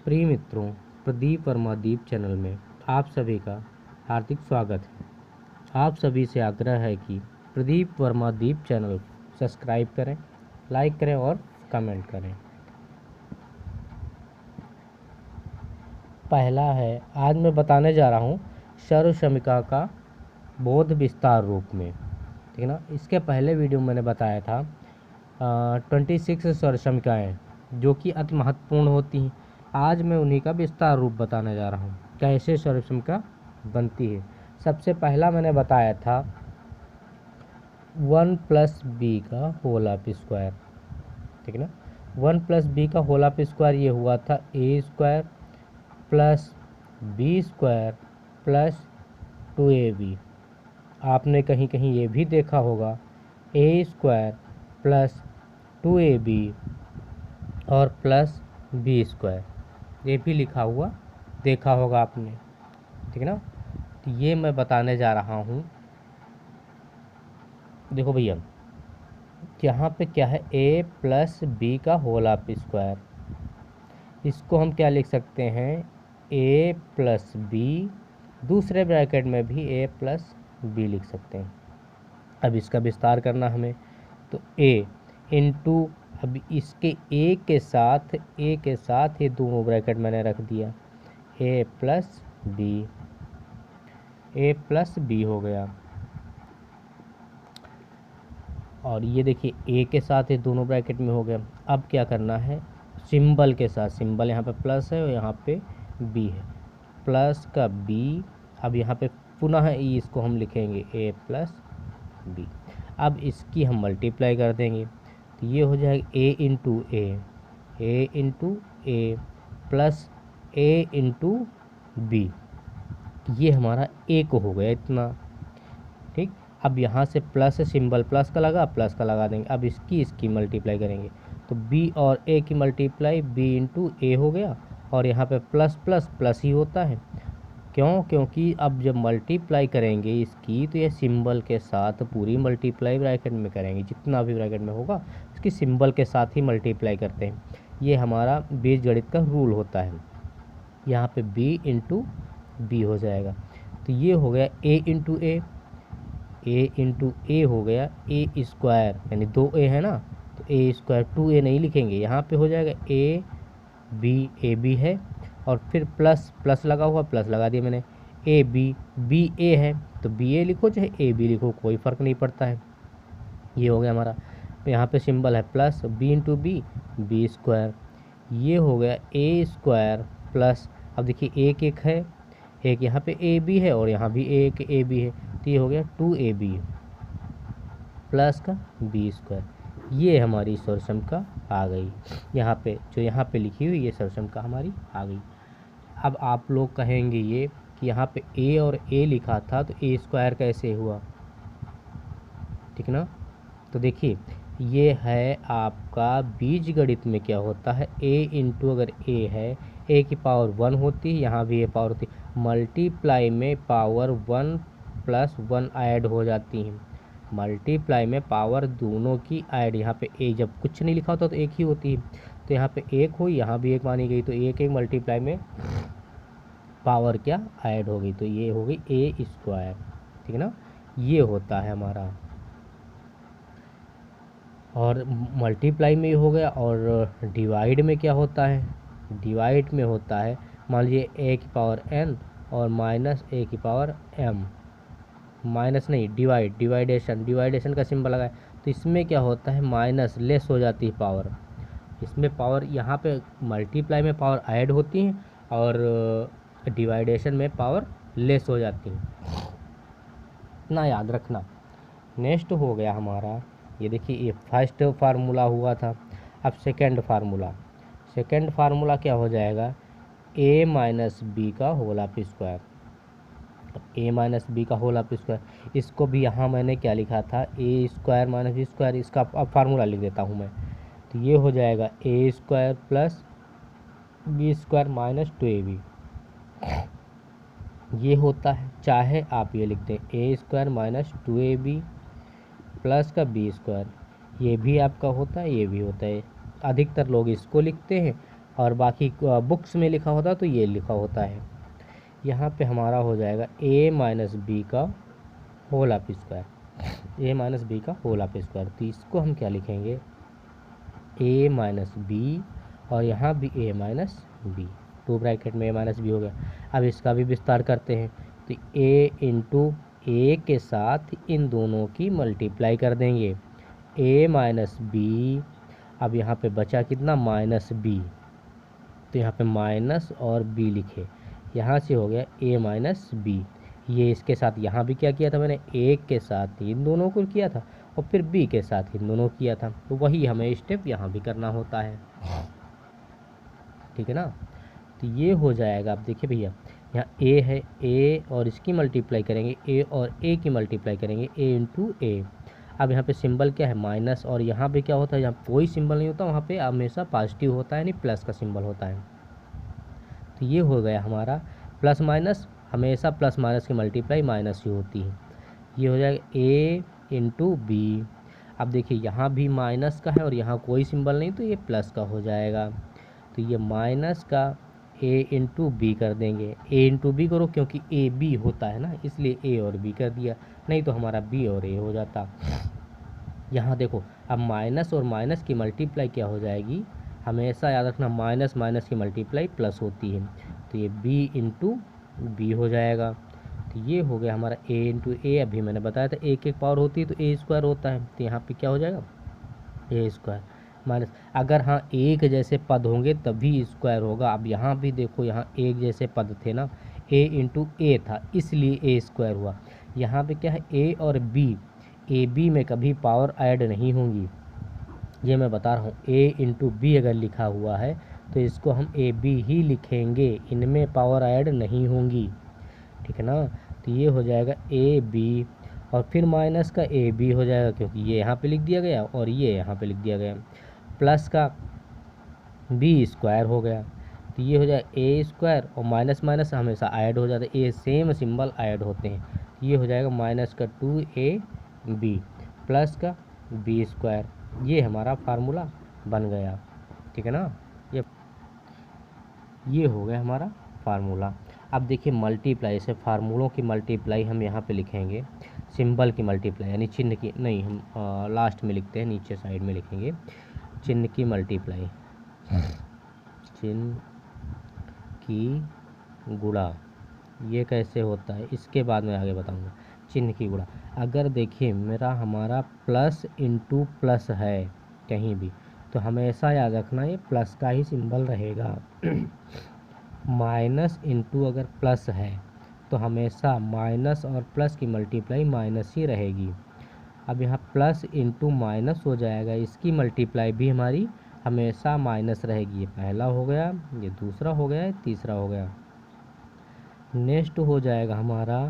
प्रिय मित्रों, प्रदीप वर्मा दीप चैनल में आप सभी का हार्दिक स्वागत है। आप सभी से आग्रह है कि प्रदीप वर्मा दीप चैनल सब्सक्राइब करें, लाइक करें और कमेंट करें। पहला है, आज मैं बताने जा रहा हूँ सर्वसमिका का बोध विस्तार रूप में, ठीक है ना। इसके पहले वीडियो में मैंने बताया था 26 सर्वसमिकाएँ जो कि अति महत्वपूर्ण होती हैं। आज मैं उन्हीं का विस्तार रूप बताने जा रहा हूँ, कैसे सर्वसमिका बनती है। सबसे पहला मैंने बताया था 1 + b का होल ऑफ स्क्वायर, ठीक है ना। 1 + b का होल ऑफ स्क्वायर ये हुआ था a² + b² + 2ab। आपने कहीं कहीं ये भी देखा होगा a² + 2ab और +b², ये भी लिखा हुआ देखा होगा आपने, ठीक है ना। तो ये मैं बताने जा रहा हूँ। देखो भैया, यहाँ पे क्या है, a + b का होल ऑफ स्क्वायर, इसको हम क्या लिख सकते हैं, a + b, दूसरे ब्रैकेट में भी a + b लिख सकते हैं। अब इसका विस्तार करना हमें, तो a इंटू, अब इसके a के साथ ये दोनों ब्रैकेट मैंने रख दिया, a + b हो गया। और ये देखिए a के साथ ये दोनों ब्रैकेट में हो गया। अब क्या करना है, सिंबल के साथ, सिंबल यहाँ पे प्लस है और यहाँ पे b है, प्लस का b। अब यहाँ पे पुनः इसको हम लिखेंगे a + b। अब इसकी हम मल्टीप्लाई कर देंगे, तो ये हो जाएगा a into a plus a into b। ये हमारा a को हो गया इतना, ठीक। अब यहाँ से प्लस सिंबल प्लस का लगा देंगे। अब इसकी मल्टीप्लाई करेंगे, तो b और a की मल्टीप्लाई b इंटू a हो गया, और यहाँ पे प्लस प्लस प्लस ही होता है। क्यों? क्योंकि अब जब मल्टीप्लाई करेंगे इसकी, तो ये सिंबल के साथ पूरी मल्टीप्लाई ब्रैकेट में करेंगे, जितना भी ब्रैकेट में होगा इसकी सिंबल के साथ ही मल्टीप्लाई करते हैं। ये हमारा बीजगणित का रूल होता है। यहाँ पे b इंटू b हो जाएगा, तो ये हो गया a इंटू a हो गया a², यानी 2a है ना, तो a², 2a नहीं लिखेंगे, यहाँ पे हो जाएगा a b है, और फिर प्लस प्लस लगा हुआ, प्लस लगा दिया मैंने, b a है तो ba लिखो चाहे ab लिखो, कोई फ़र्क नहीं पड़ता है। ये हो गया हमारा, यहाँ पे सिंबल है प्लस b इंटू b² ये हो गया a² प्लस, अब देखिए एक है, एक यहाँ पे ab है और यहाँ भी एक ab है, तो ये हो गया 2ab प्लस का b²। ये हमारी सर्वसमिका आ गई। यहाँ पे जो यहाँ पे लिखी हुई ये सर्वसमिका हमारी आ गई। अब आप लोग कहेंगे ये कि यहाँ पे a और a लिखा था, तो a² कैसे हुआ, ठीक ना। तो देखिए ये है आपका बीजगणित में क्या होता है, a इंटू, अगर a है, a की पावर 1 होती है, यहाँ भी a पावर होती है, मल्टीप्लाई में पावर 1 + 1 ऐड हो जाती हैं, मल्टीप्लाई में पावर दोनों की ऐड। यहाँ पे a जब कुछ नहीं लिखा होता तो एक ही होती है, तो यहाँ पे एक हुई, यहाँ भी एक मानी गई, तो एक मल्टीप्लाई में पावर क्या ऐड हो गई, तो ये हो गई a², ठीक है ना। ये होता है हमारा, और मल्टीप्लाई में हो गया। और डिवाइड में क्या होता है, डिवाइड में होता है, मान लीजिए a की पावर n और माइनस a की पावर m, माइनस नहीं, डिवाइडेशन का सिंबल लगाए, तो इसमें क्या होता है, माइनस लेस हो जाती है पावर, इसमें पावर, यहाँ पे मल्टीप्लाई में पावर ऐड होती हैं और डिवाइडेशन में पावर लेस हो जाती हैं, इतना याद रखना। नेक्स्ट हो गया हमारा, ये देखिए ये फर्स्ट फार्मूला हुआ था। अब सेकंड फार्मूला क्या हो जाएगा, a - b का whole of square, a - b का होल ऑफ स्क्वायर। इसको भी यहाँ मैंने क्या लिखा था, a² - b², इसका अब फार्मूला लिख देता हूँ मैं, तो ये हो जाएगा a² + b² - 2ab। ये होता है, चाहे आप ये लिख दें a² - 2ab प्लस का b², ये भी आपका होता है, ये भी होता है। अधिकतर लोग इसको लिखते हैं, और बाकी बुक्स में लिखा होता तो ये लिखा होता है। यहाँ पे हमारा हो जाएगा a माइनस बी का whole of square, a minus b का होल ऑफ स्क्वायर। तो इसको हम क्या लिखेंगे, a माइनस बी और यहाँ भी a माइनस बी, 2 ब्रैकेट में a माइनस बी हो गया। अब इसका भी विस्तार करते हैं, तो a इंटू ए के साथ इन दोनों की मल्टीप्लाई कर देंगे, a माइनस बी। अब यहाँ पे बचा कितना, माइनस बी, तो यहाँ पे माइनस और b लिखे, यहाँ से हो गया a माइनस बी। ये इसके साथ यहाँ भी क्या किया था मैंने, a के साथ इन दोनों को किया था और फिर b के साथ इन दोनों किया था, तो वही हमें स्टेप यहाँ भी करना होता है, ठीक है ना। तो ये हो जाएगा। अब देखिए भैया, यहाँ a है, a और इसकी मल्टीप्लाई करेंगे, a और a की मल्टीप्लाई करेंगे, a इंटू ए। अब यहाँ पे सिंबल क्या है, माइनस, और यहाँ पे क्या होता है, जहाँ कोई सिंबल नहीं होता वहाँ पे हमेशा पॉजिटिव होता है, यानी प्लस का सिंबल होता है। तो ये हो गया हमारा प्लस माइनस, हमेशा प्लस माइनस की मल्टीप्लाई माइनस ही होती है। ये हो जाएगा a इंटू बी। अब देखिए यहाँ भी माइनस का है और यहाँ कोई सिंबल नहीं, तो ये प्लस का हो जाएगा। तो ये माइनस का a इंटू बी कर देंगे, a इंटू बी करो क्योंकि a b होता है ना, इसलिए a और b कर दिया, नहीं तो हमारा b और a हो जाता। यहाँ देखो, अब माइनस और माइनस की मल्टीप्लाई क्या हो जाएगी, हमेशा याद रखना माइनस माइनस की मल्टीप्लाई प्लस होती है, तो ये b इंटू बी हो जाएगा। तो ये हो गया हमारा a इंटू ए। अभी मैंने बताया था एक एक पावर होती है तो a स्क्वायर होता है, तो यहाँ पे क्या हो जाएगा, a स्क्वायर माइनस, अगर हाँ एक जैसे पद होंगे तभी स्क्वायर होगा। अब यहाँ भी देखो, यहाँ एक जैसे पद थे ना, a इंटू ए था इसलिए a स्क्वायर हुआ। यहाँ पे क्या है, a और b, ए बी में कभी पावर ऐड नहीं होंगी, ये मैं बता रहा हूँ। a इंटू बी अगर लिखा हुआ है तो इसको हम ए बी ही लिखेंगे, इनमें पावर ऐड नहीं होंगी, ठीक है ना। तो ये हो जाएगा ए बी और फिर माइनस का ए बी हो जाएगा, क्योंकि ये यहाँ पे लिख दिया गया और ये यहाँ पे लिख दिया गया, प्लस का बी स्क्वायर हो गया। तो ये हो जाएगा ए स्क्वायर, और माइनस माइनस हमेशा ऐड हो जाता है, ए सेम सिंबल ऐड होते हैं। ये हो जाएगा माइनस का 2ab प्लस का बी स्क्वायर। ये हमारा फार्मूला बन गया, ठीक है ना। ये हो गया हमारा फार्मूला। अब देखिए मल्टीप्लाई से, फार्मूलों की मल्टीप्लाई हम यहाँ पे लिखेंगे, सिंबल की मल्टीप्लाई यानी चिन्ह की नहीं, हम लास्ट में लिखते हैं, नीचे साइड में लिखेंगे चिन्ह की मल्टीप्लाई, चिन्ह की गुणा। ये कैसे होता है इसके बाद मैं आगे बताऊंगा। चिन्ह की गुणा, अगर देखिए मेरा हमारा प्लस इंटू प्लस है कहीं भी, तो हमेशा याद रखना ये प्लस का ही सिंबल रहेगा। माइनस इंटू अगर प्लस है तो हमेशा माइनस और प्लस की मल्टीप्लाई माइनस ही रहेगी। अब यहाँ प्लस इंटू माइनस हो जाएगा, इसकी मल्टीप्लाई भी हमारी हमेशा माइनस रहेगी। ये पहला हो गया, ये दूसरा हो गया, तीसरा हो गया। नेक्स्ट हो जाएगा हमारा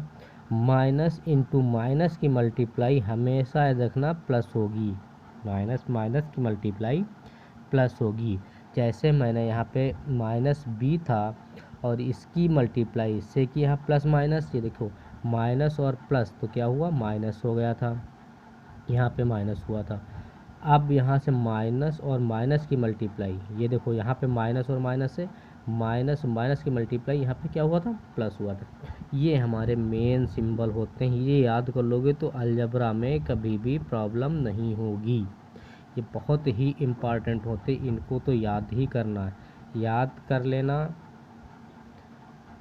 माइनस इंटू माइनस की मल्टीप्लाई हमेशा याद रखना प्लस होगी, माइनस माइनस की मल्टीप्लाई प्लस होगी। जैसे मैंने यहाँ पे माइनस बी था और इसकी मल्टीप्लाई इससे की, यहाँ प्लस माइनस, ये देखो माइनस और प्लस तो क्या हुआ, माइनस हो गया था, यहाँ पे माइनस हुआ था। अब यहाँ से माइनस और माइनस की मल्टीप्लाई, ये देखो यहाँ पे माइनस और माइनस से, माइनस माइनस की मल्टीप्लाई यहाँ पे क्या हुआ था, प्लस हुआ था। ये हमारे मेन सिंबल होते हैं, ये याद कर लोगे तो अलजबरा में कभी भी प्रॉब्लम नहीं होगी। ये बहुत ही इम्पॉर्टेंट होते, इनको तो याद ही करना है, याद कर लेना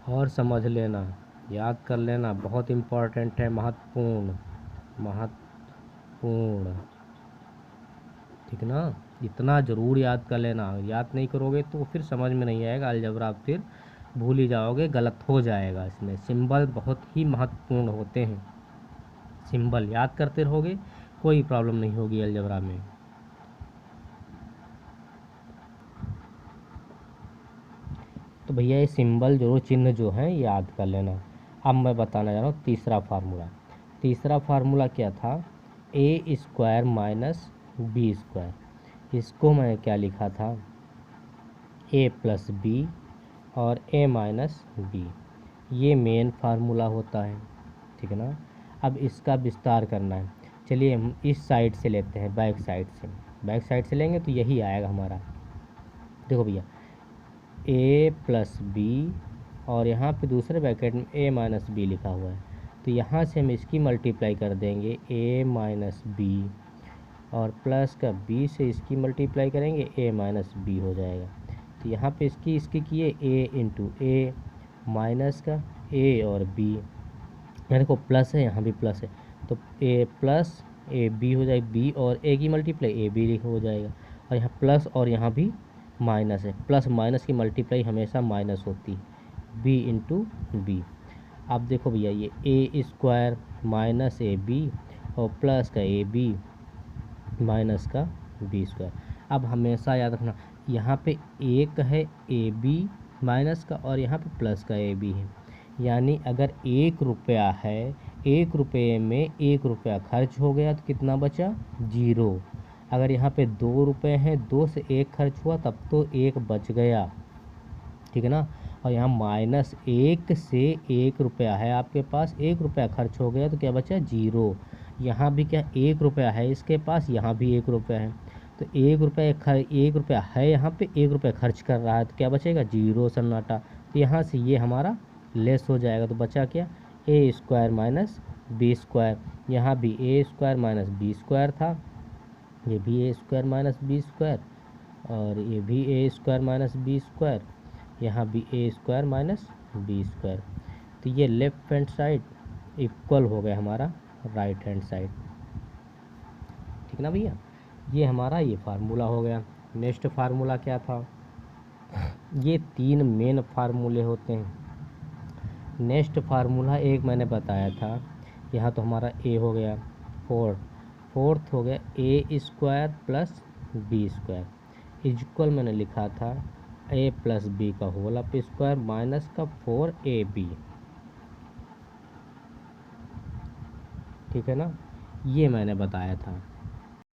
और समझ लेना, याद कर लेना बहुत इम्पॉर्टेंट है, महत्वपूर्ण महत्वपूर्ण, ठीक ना। इतना ज़रूर याद कर लेना, याद नहीं करोगे तो फिर समझ में नहीं आएगा अलजबरा, फिर भूल ही जाओगे, गलत हो जाएगा। इसमें सिंबल बहुत ही महत्वपूर्ण होते हैं, सिंबल याद करते रहोगे कोई प्रॉब्लम नहीं होगी अलजबरा में। तो भैया ये सिंबल जो चिन्ह जो हैं याद कर लेना। अब मैं बताना जा रहा हूँ तीसरा फार्मूला। तीसरा फार्मूला क्या था, ए स्क्वायर माइनस बी स्क्वायर। इसको मैं क्या लिखा था, ए प्लस बी और ए माइनस बी, ये मेन फार्मूला होता है, ठीक है ना। अब इसका विस्तार करना है, चलिए हम इस साइड से लेते हैं, बैक साइड से, बैक साइड से लेंगे तो यही आएगा हमारा। देखो भैया ए प्लस बी और यहाँ पे दूसरे ब्रैकेट में ए माइनस बी लिखा हुआ है, तो यहाँ से हम इसकी मल्टीप्लाई कर देंगे ए माइनस बी और प्लस का बी से इसकी मल्टीप्लाई करेंगे ए माइनस बी हो जाएगा। तो यहाँ पे इसकी किए ए इंटू ए माइनस का ए और बी, देखो प्लस है यहाँ भी प्लस है, तो ए प्लस ए बी हो जाएगा, बी और ए की मल्टीप्लाई ए बी हो जाएगा, और यहाँ प्लस और यहाँ भी माइनस है, प्लस माइनस की मल्टीप्लाई हमेशा माइनस होती है, बी इंटू बी। अब देखो भैया ये ए स्क्वायर माइनस ए बी और प्लस का ए बी माइनस का बी स्क्वायर। अब हमेशा याद रखना यहाँ पे एक है ए बी माइनस का और यहाँ पे प्लस का ए बी है, यानी अगर 1 रुपया है, 1 रुपये में 1 रुपया खर्च हो गया तो कितना बचा? 0। अगर यहाँ पे 2 रुपये हैं, 2 से 1 खर्च हुआ तब तो 1 बच गया, ठीक है ना। और यहाँ -1 से 1 रुपया है आपके पास, 1 रुपया खर्च हो गया तो क्या बचा? 0। यहाँ भी क्या 1 रुपया है इसके पास, यहाँ भी 1 रुपया है, तो 1 रुपया है यहाँ पे, 1 रुपया खर्च कर रहा है तो क्या बचेगा? 0 सन्नाटा। तो यहाँ से ये हमारा लेस हो जाएगा, तो बचा क्या? ए स्क्वायर माइनस बी स्क्वायर। यहाँ भी ए स्क्वायर माइनस बी स्क्वायर था, ये भी ए स्क्वायर माइनस बी स्क्वायर और ये भी ए स्क्वायर माइनस बी स्क्वायर, यहाँ भी ए स्क्वायर माइनस बी स्क्वायर। तो ये लेफ्ट हैंड साइड इक्वल हो गया हमारा राइट हैंड साइड, ठीक ना भैया। ये हमारा ये फार्मूला हो गया। नेक्स्ट फार्मूला क्या था? ये 3 मेन फार्मूले होते हैं। नेक्स्ट फार्मूला एक मैंने बताया था, यहाँ तो हमारा ए हो गया, फोर्थ हो गया A square plus B square equal मैंने लिखा था ए प्लस बी का होल अप स्क्वायर माइनस का 4ab, ठीक है ना, ये मैंने बताया था।